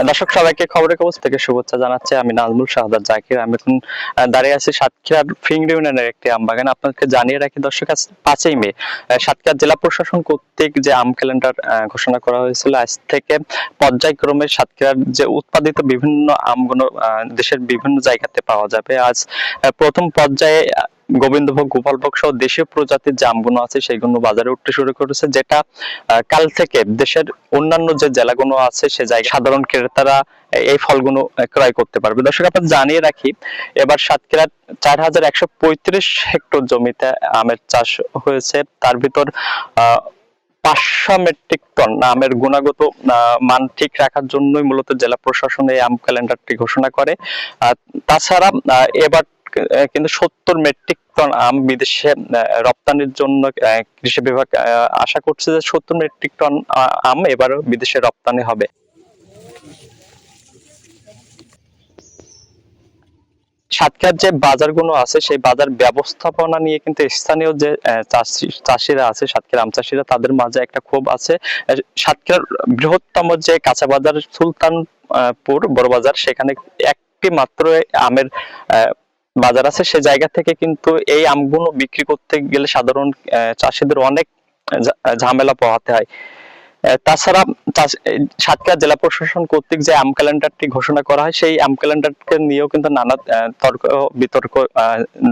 দর্শক সবাইকে খবরের কাগজ থেকে শুভেচ্ছা জানাচ্ছি। আমি নাজমুল শাহাদাত জাকির। আমি এখন দাঁড়িয়ে আছি সাতক্ষীরার ফিংড়ি ইউনিয়নের একটি আম বাগান। আপনাদেরকে জানিয়ে রাখি দর্শক, আজ 5ই মে সাতক্ষীরা জেলা প্রশাসন কর্তৃক যে আম ক্যালেন্ডার ঘোষণা করা হয়েছিল, আজ থেকে পর্যায়ক্রমে সাতক্ষীরার যে উৎপাদিত বিভিন্ন আমগুলো দেশের বিভিন্ন জায়গাতে পাওয়া যাবে। আজ প্রথম পর্যায়ে গোবিন্দভোগ, গোপালভোগ সহ দেশীয় প্রজাতির যে আমগুলো আছে সেইগুলো বাজারে উঠতে শুরু করেছে, যেটা কাল থেকে দেশের অন্যান্য যে জেলাগুলো আছে সে জায়গায় সাধারণ ক্রেতারা এই ফলগুলো ক্রয় করতে পারবে। দর্শক আপনাদের জানিয়ে রাখি, এবার সাতক্ষীরার 4135 হেক্টর জমিতে আমের চাষ হয়েছে। তার ভিতর 500 মেট্রিক টন আমের গুণগত মান ঠিক রাখার জন্যই মূলত জেলা প্রশাসন এই আম ক্যালেন্ডারটি ঘোষণা করে। তাছাড়া এবার কিন্তু 70 মেট্রিক টন আম বিদেশে রপ্তানির জন্য কৃষি বিভাগ আশা করছে যে 70 মেট্রিক টন আম এবারও বিদেশে রপ্তানি হবে। সাতক্ষীরার যে বাজারগুলো আছে সেই বাজার ব্যবস্থাপনা নিয়ে কিন্তু স্থানীয় যে চাষিরা আছে, সাতক্ষীরা আম চাষিরা, তাদের মাঝে একটা ক্ষোভ আছে। সাতক্ষীরার বৃহত্তম যে কাঁচা বাজার সুলতানপুর বড় বাজার, সেখানে একটি মাত্র আমের বাজার আছে। সে জায়গা থেকে কিন্তু এই আমগুলো বিক্রি করতে গেলে সাধারণ চাষিদের অনেক ঝামেলা পোহাতে হয়। তাছাড়া সাতক্ষীরা জেলা প্রশাসন কর্তৃক যে আম ক্যালেন্ডারটি ঘোষণা করা হয়, সেই আম ক্যালেন্ডারকে নিয়েও কিন্তু নানা তর্ক বিতর্ক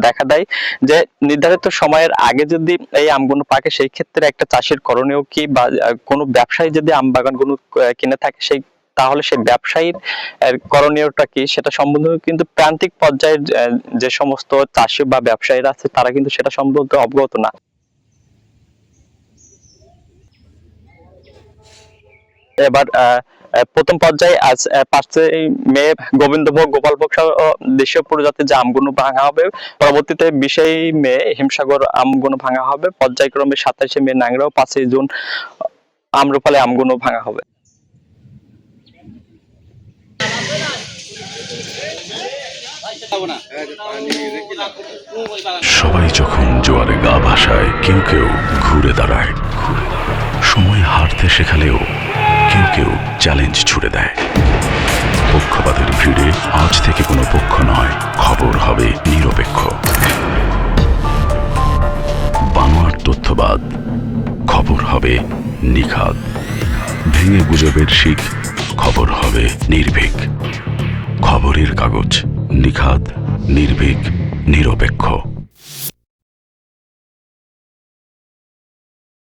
দেখা দেয় যে নির্ধারিত সময়ের আগে যদি এই আমগুলো পাকে, সেই ক্ষেত্রে একটা চাষির করণীয় কি, বা কোনো ব্যবসায়ী যদি আম বাগানগুলো কিনে থাকে সেই তাহলে সেই ব্যবসায়ীর করণীয়টা কি, সেটা সম্বন্ধে কিন্তু প্রান্তিক পর্যায়ের যে সমস্ত চাষি বা ব্যবসায়ীরা আছে তারা কিন্তু সেটা সম্বন্ধে অবগত না। এবার প্রথম পর্যায়ে আজ 5ই মে গোবিন্দভোগ, গোপালভোগ সহ দেশীয় প্রজাতির যে আমগুলো ভাঙা হবে। পরবর্তীতে 20ই মে হিমসাগর আমগুলো ভাঙা হবে। পর্যায়ক্রমে 27শে মে ন্যাংরা ও 5ই জুন আম্রপালি আমগুলো ভাঙা হবে। সবাই যখন জোয়ারে গা ভাসায়, কেউ কেউ ঘুরে দাঁড়ায়। সময় হারতে শেখালেও কেউ কেউ চ্যালেঞ্জ ছুড়ে দেয়। পক্ষপাতের ভিড়ে আজ থেকে কোনো পক্ষ নয়, খবর হবে নিরপেক্ষ। বানোয়ার তথ্যবাদ, খবর হবে নিখাদ। ভেঙে গুজবের শিখ, খবর হবে নির্ভীক। খবরের কাগজ, নিখাদ, নির্ভীক, নিরপেক্ষ।